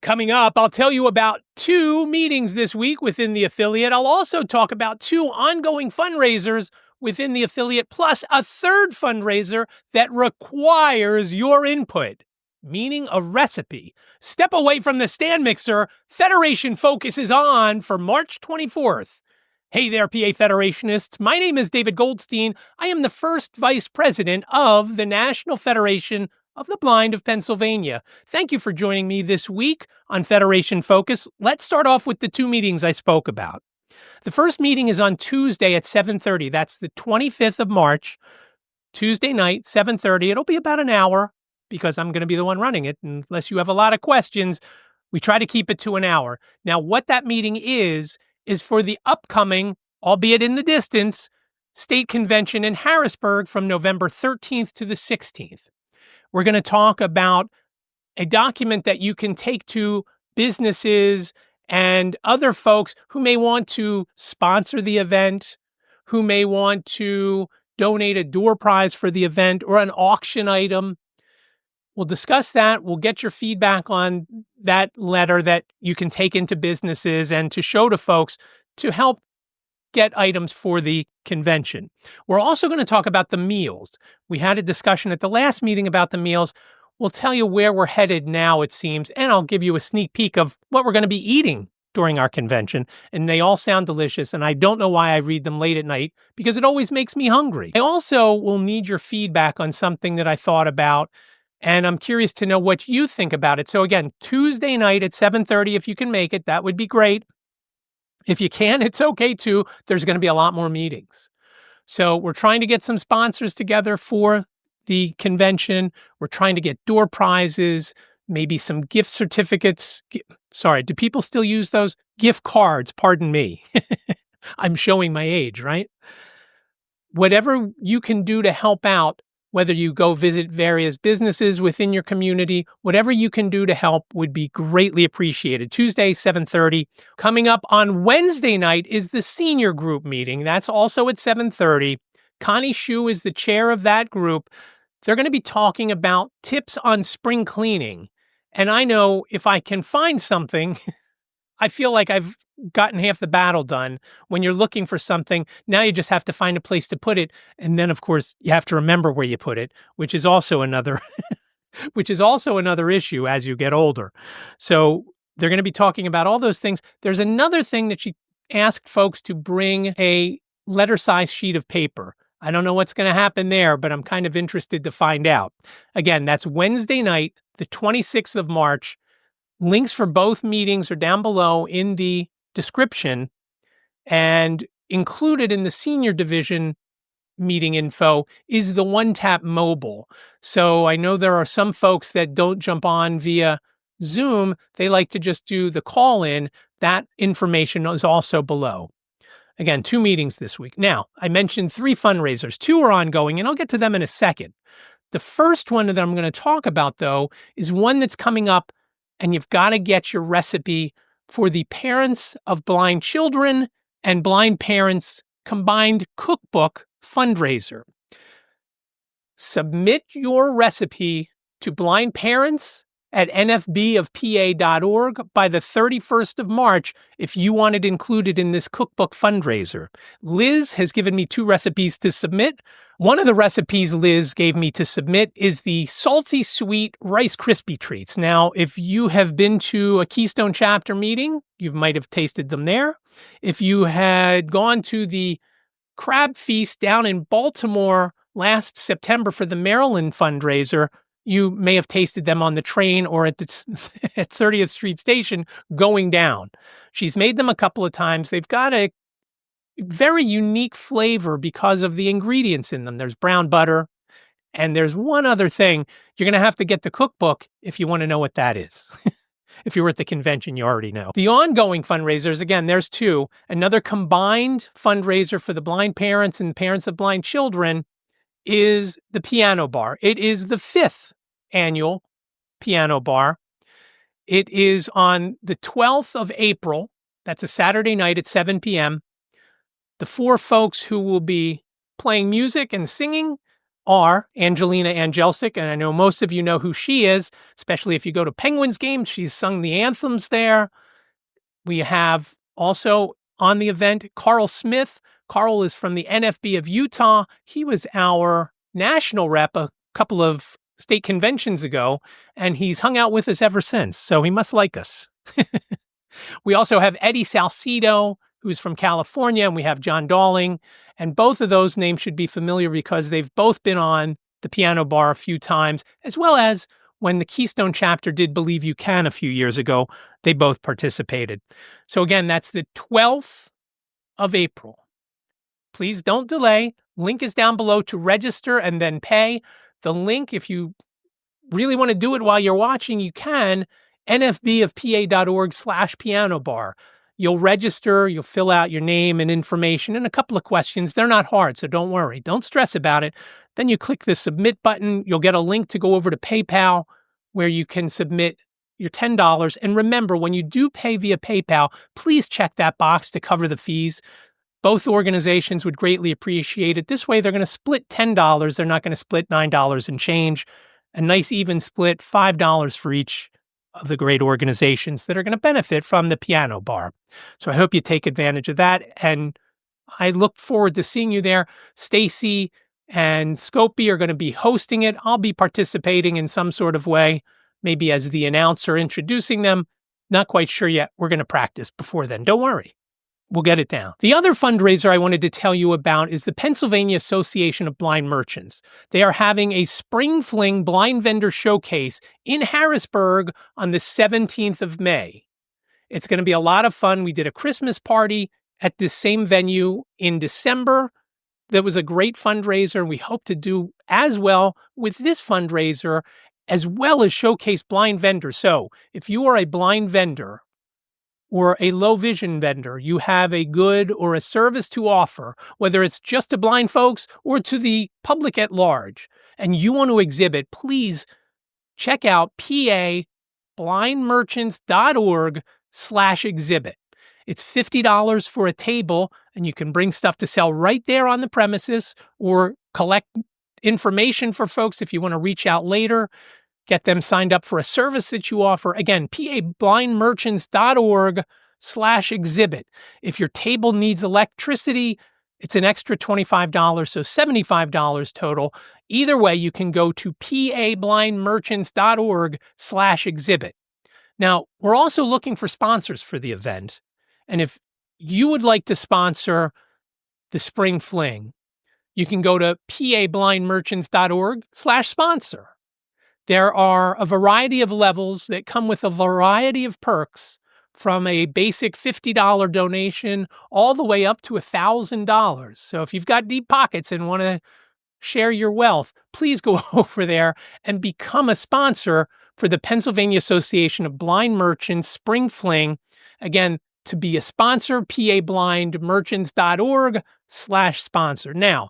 Coming up, I'll tell you about 2 meetings this week within the affiliate. I'll also talk about 2 ongoing fundraisers within the affiliate, plus a 3rd fundraiser that requires your input, meaning a recipe. Step away from the stand mixer. Federation Focus is on for March 24th. Hey there, PA Federationists. My name is David Goldstein. I am the first vice president of the National Federation of the Blind of Pennsylvania. Thank you for joining me this week on Federation Focus. Let's start off with the 2 meetings I spoke about. The first meeting is on Tuesday at 7:30. That's the 25th of March, Tuesday night, 7:30. It'll be about an hour because I'm going to be the one running it. Unless you have a lot of questions, we try to keep it to an hour. Now, what that meeting is for the upcoming, albeit in the distance, state convention in Harrisburg from November 13th to the 16th. We're going to talk about a document that you can take to businesses and other folks who may want to sponsor the event, who may want to donate a door prize for the event or an auction item. We'll discuss that. We'll get your feedback on that letter that you can take into businesses and to show to folks to help get items for the convention. We're also going to talk about the meals. We had a discussion at the last meeting about the meals. We'll tell you where we're headed now, it seems, and I'll give you a sneak peek of what we're going to be eating during our convention. And they all sound delicious, and I don't know why I read them late at night, because it always makes me hungry. I also will need your feedback on something that I thought about, and I'm curious to know what you think about it. So again, Tuesday night at 7:30, if you can make it, that would be great. If you can, it's okay too. There's going to be a lot more meetings. So we're trying to get some sponsors together for the convention. We're trying to get door prizes, maybe some gift certificates. Sorry, do people still use those? Gift cards, pardon me. I'm showing my age, right? Whatever you can do to help out, whether you go visit various businesses within your community, whatever you can do to help would be greatly appreciated. Tuesday, 7:30. Coming up on Wednesday night is the senior group meeting. That's also at 7:30. Connie Shu is the chair of that group. They're going to be talking about tips on spring cleaning. And I know if I can find something, I feel like I've gotten half the battle done. When you're looking for something, now you just have to find a place to put it. And then, of course, you have to remember where you put it, which is also another issue as you get older. So they're going to be talking about all those things. There's another thing that she asked folks to bring a letter-size sheet of paper. I don't know what's going to happen there, but I'm kind of interested to find out. Again, that's Wednesday night, the 26th of March. Links for both meetings are down below in the description, and included in the senior division meeting info is the one-tap mobile. So I know there are some folks that don't jump on via Zoom. They like to just do the call-in. That information is also below. Again, 2 meetings this week. Now, I mentioned 3 fundraisers. 2 are ongoing, and I'll get to them in a second. The first one that I'm going to talk about, though, is one that's coming up, and you've got to get your recipe for the Parents of Blind Children and Blind Parents Combined Cookbook Fundraiser. Submit your recipe to blind parents at nfbofpa.org by the 31st of March if you want it included in this cookbook fundraiser. Liz has given me 2 recipes to submit. One of the recipes Liz gave me to submit is the salty sweet Rice Krispie treats. Now, if you have been to a Keystone chapter meeting, you might have tasted them there. If you had gone to the crab feast down in Baltimore last September for the Maryland fundraiser, you may have tasted them on the train or at the at 30th Street Station going down. She's made them a couple of times. They've got a very unique flavor because of the ingredients in them. There's brown butter, and there's one other thing. You're going to have to get the cookbook if you want to know what that is. If you were at the convention, you already know. The ongoing fundraisers, again, there's 2. Another combined fundraiser for the blind parents and parents of blind children is the piano bar. It is the 5th annual piano bar. It is on the 12th of April. That's a Saturday night at 7 p.m. The 4 folks who will be playing music and singing are Angelina Angelsic, and I know most of you know who she is, especially if you go to Penguins games. She's sung the anthems there. We have also on the event Carl Smith. Carl is from the NFB of Utah. He was our national rep a couple of state conventions ago, and he's hung out with us ever since, so he must like us. We also have Eddie Salcido, who's from California, and we have John Dawling. And both of those names should be familiar because they've both been on the piano bar a few times, as well as when the Keystone chapter did Believe You Can a few years ago, they both participated. So again, that's the 12th of April. Please don't delay. Link is down below to register and then pay. The link, if you really want to do it while you're watching, you can, nfbofpa.org/piano bar. You'll register, you'll fill out your name and information and a couple of questions. They're not hard, so don't worry. Don't stress about it. Then you click the submit button. You'll get a link to go over to PayPal where you can submit your $10. And remember, when you do pay via PayPal, please check that box to cover the fees. Both organizations would greatly appreciate it. This way, they're going to split $10. They're not going to split $9 and change. A nice even split, $5 for each of the great organizations that are going to benefit from the piano bar. So I hope you take advantage of that. And I look forward to seeing you there. Stacy and Scopy are going to be hosting it. I'll be participating in some sort of way, maybe as the announcer introducing them. Not quite sure yet. We're going to practice before then. Don't worry. We'll get it down. The other fundraiser I wanted to tell you about is the Pennsylvania Association of Blind Merchants. They are having a Spring Fling Blind Vendor Showcase in Harrisburg on the 17th of May. It's going to be a lot of fun. We did a Christmas party at this same venue in December. That was a great fundraiser, and we hope to do as well with this fundraiser, as well as showcase blind vendors. So if you are a blind vendor, or a low vision vendor, you have a good or a service to offer, whether it's just to blind folks or to the public at large, and you want to exhibit, please check out pablindmerchants.org/exhibit. It's $50 for a table, and you can bring stuff to sell right there on the premises or collect information for folks if you want to reach out later. Get them signed up for a service that you offer. Again, pablindmerchants.org/exhibit. If your table needs electricity, it's an extra $25, so $75 total. Either way, you can go to pablindmerchants.org/exhibit. Now, we're also looking for sponsors for the event. And if you would like to sponsor the Spring Fling, you can go to pablindmerchants.org/sponsor. There are a variety of levels that come with a variety of perks, from a basic $50 donation all the way up to $1,000. So if you've got deep pockets and want to share your wealth, please go over there and become a sponsor for the Pennsylvania Association of Blind Merchants Spring Fling. Again, to be a sponsor, pablindmerchants.org/sponsor. Now,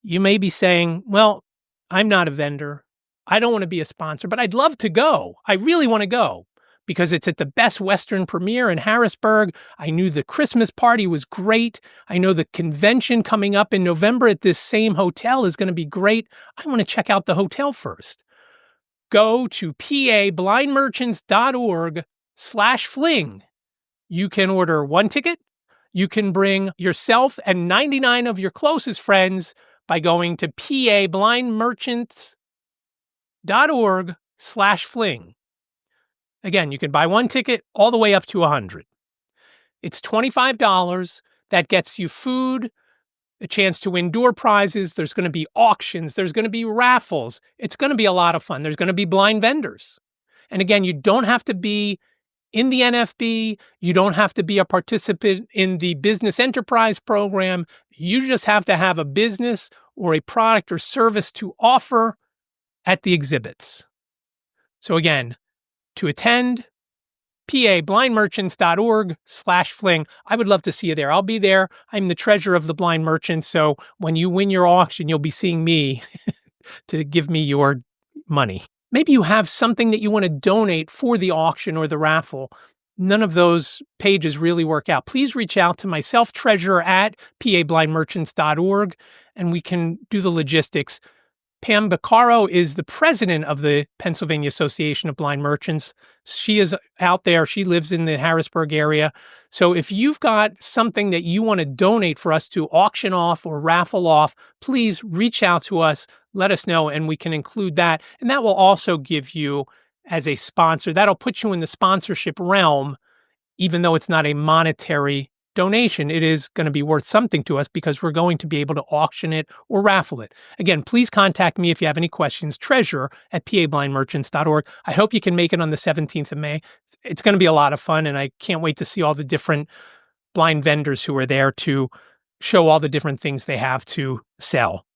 you may be saying, well, I'm not a vendor. I don't want to be a sponsor, but I'd love to go. I really want to go because it's at the Best Western Premiere in Harrisburg. I knew the Christmas party was great. I know the convention coming up in November at this same hotel is going to be great. I want to check out the hotel first. Go to pablindmerchants.org/fling. You can order one ticket. You can bring yourself and 99 of your closest friends by going to pablindmerchants.org/fling. Again, you can buy one ticket all the way up to 100. It's $25. That gets you food, a chance to win door prizes. There's going to be auctions. There's going to be raffles. It's going to be a lot of fun. There's going to be blind vendors. And again, you don't have to be in the NFB. You don't have to be a participant in the business enterprise program. You just have to have a business or a product or service to offer at the exhibits. So again, to attend, pablindmerchants.org/fling. I would love to see you there. I'll be there. I'm the treasurer of the Blind Merchants. So when you win your auction, you'll be seeing me to give me your money. Maybe you have something that you want to donate for the auction or the raffle. None of those pages really work out. Please reach out to myself, treasurer at pablindmerchants.org, and we can do the logistics. Pam Beccaro is the president of the Pennsylvania Association of Blind Merchants. She is out there. She lives in the Harrisburg area. So if you've got something that you want to donate for us to auction off or raffle off, please reach out to us. Let us know, and we can include that. And that will also give you, as a sponsor, that'll put you in the sponsorship realm, even though it's not a monetary donation. It is going to be worth something to us because we're going to be able to auction it or raffle it. Again, please contact me if you have any questions, treasure@pablindmerchants.org. I hope you can make it on the 17th of May. It's going to be a lot of fun, and I can't wait to see all the different blind vendors who are there to show all the different things they have to sell.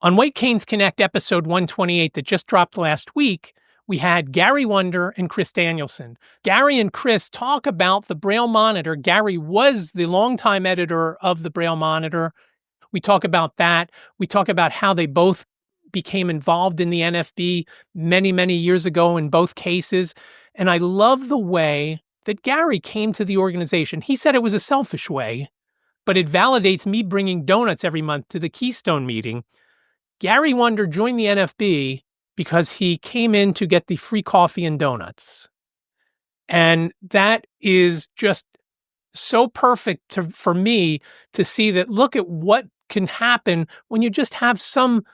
On White Canes Connect episode 128 that just dropped last week, we had Gary Wonder and Chris Danielson. Gary and Chris talk about the Braille Monitor. Gary was the longtime editor of the Braille Monitor. We talk about that. We talk about how they both became involved in the NFB many, many years ago in both cases. And I love the way that Gary came to the organization. He said it was a selfish way, but it validates me bringing donuts every month to the Keystone meeting. Gary Wonder joined the NFB because he came in to get the free coffee and donuts. And that is just so perfect for me to see that, look at what can happen when you just have some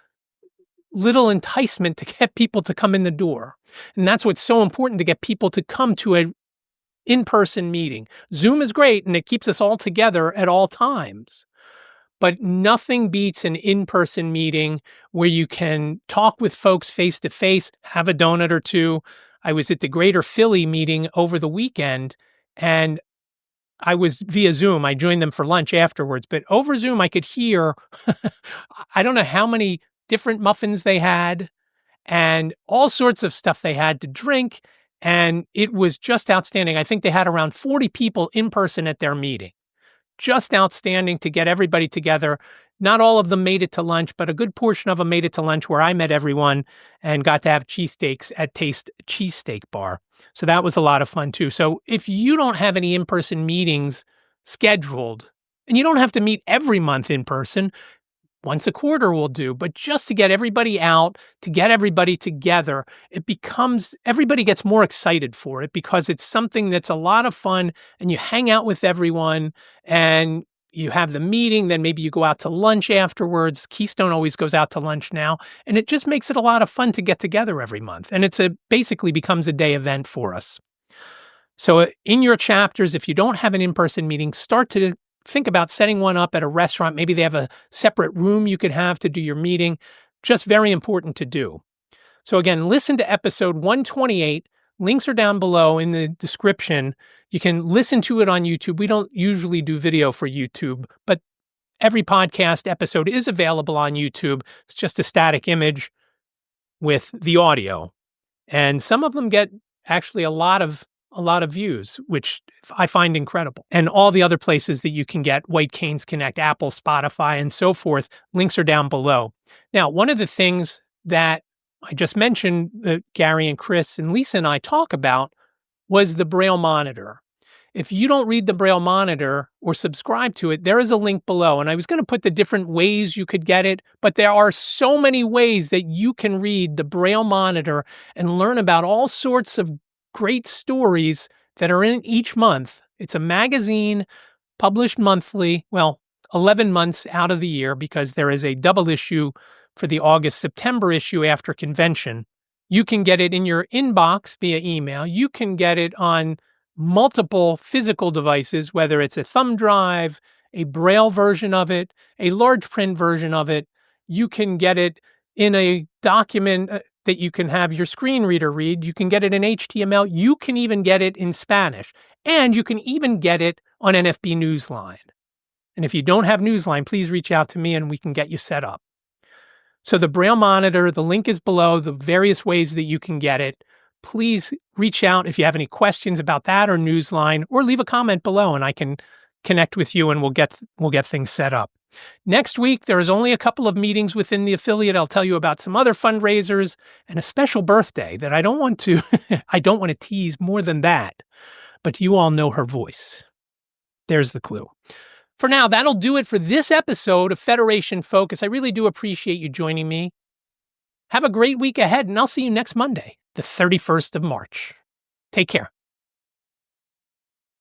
little enticement to get people to come in the door. And that's what's so important, to get people to come to an in-person meeting. Zoom is great, and it keeps us all together at all times. But nothing beats an in-person meeting where you can talk with folks face-to-face, have a donut or two. I was at the Greater Philly meeting over the weekend, and I was via Zoom. I joined them for lunch afterwards. But over Zoom, I could hear, I don't know how many different muffins they had and all sorts of stuff they had to drink. And it was just outstanding. I think they had around 40 people in person at their meeting. Just outstanding to get everybody together. Not all of them made it to lunch, but a good portion of them made it to lunch, where I met everyone and got to have cheesesteaks at Taste Cheesesteak Bar. So that was a lot of fun too. So if you don't have any in-person meetings scheduled, and you don't have to meet every month in person, once a quarter will do, but just to get everybody out, to get everybody together, everybody gets more excited for it because it's something that's a lot of fun, and you hang out with everyone and you have the meeting, then maybe you go out to lunch afterwards. Keystone always goes out to lunch now, and it just makes it a lot of fun to get together every month. And basically becomes a day event for us. So in your chapters, if you don't have an in-person meeting, start to think about setting one up at a restaurant. Maybe they have a separate room you could have to do your meeting. Just very important to do. So again, listen to episode 128. Links are down below in the description. You can listen to it on YouTube. We don't usually do video for YouTube, but every podcast episode is available on YouTube. It's just a static image with the audio. And some of them get actually a lot of views, which I find incredible. And all the other places that you can get White Canes Connect, Apple, Spotify, and so forth, links are down below. Now, one of the things that I just mentioned that Gary and Chris and Lisa and I talk about was the Braille Monitor. If you don't read the Braille Monitor or subscribe to it, there is a link below. And I was going to put the different ways you could get it, but there are so many ways that you can read the Braille Monitor and learn about all sorts of great stories that are in each month. It's a magazine published monthly, 11 months out of the year, because there is a double issue for the August-September issue after convention. You can get it in your inbox via email. You can get it on multiple physical devices, whether it's a thumb drive, a Braille version of it, a large print version of it. You can get it in a document that you can have your screen reader read. You can get it in HTML. You can even get it in Spanish. And you can even get it on NFB Newsline. And if you don't have Newsline, please reach out to me and we can get you set up. So the Braille Monitor, the link is below, the various ways that you can get it. Please reach out if you have any questions about that or Newsline, or leave a comment below and I can connect with you and we'll get things set up. Next week, there is only a couple of meetings within the affiliate. I'll tell you about some other fundraisers and a special birthday that I don't want to tease more than that, but you all know her voice. There's the clue. For now, that'll do it for this episode of Federation Focus. I really do appreciate you joining me. Have a great week ahead, and I'll see you next Monday, the 31st of March. Take care.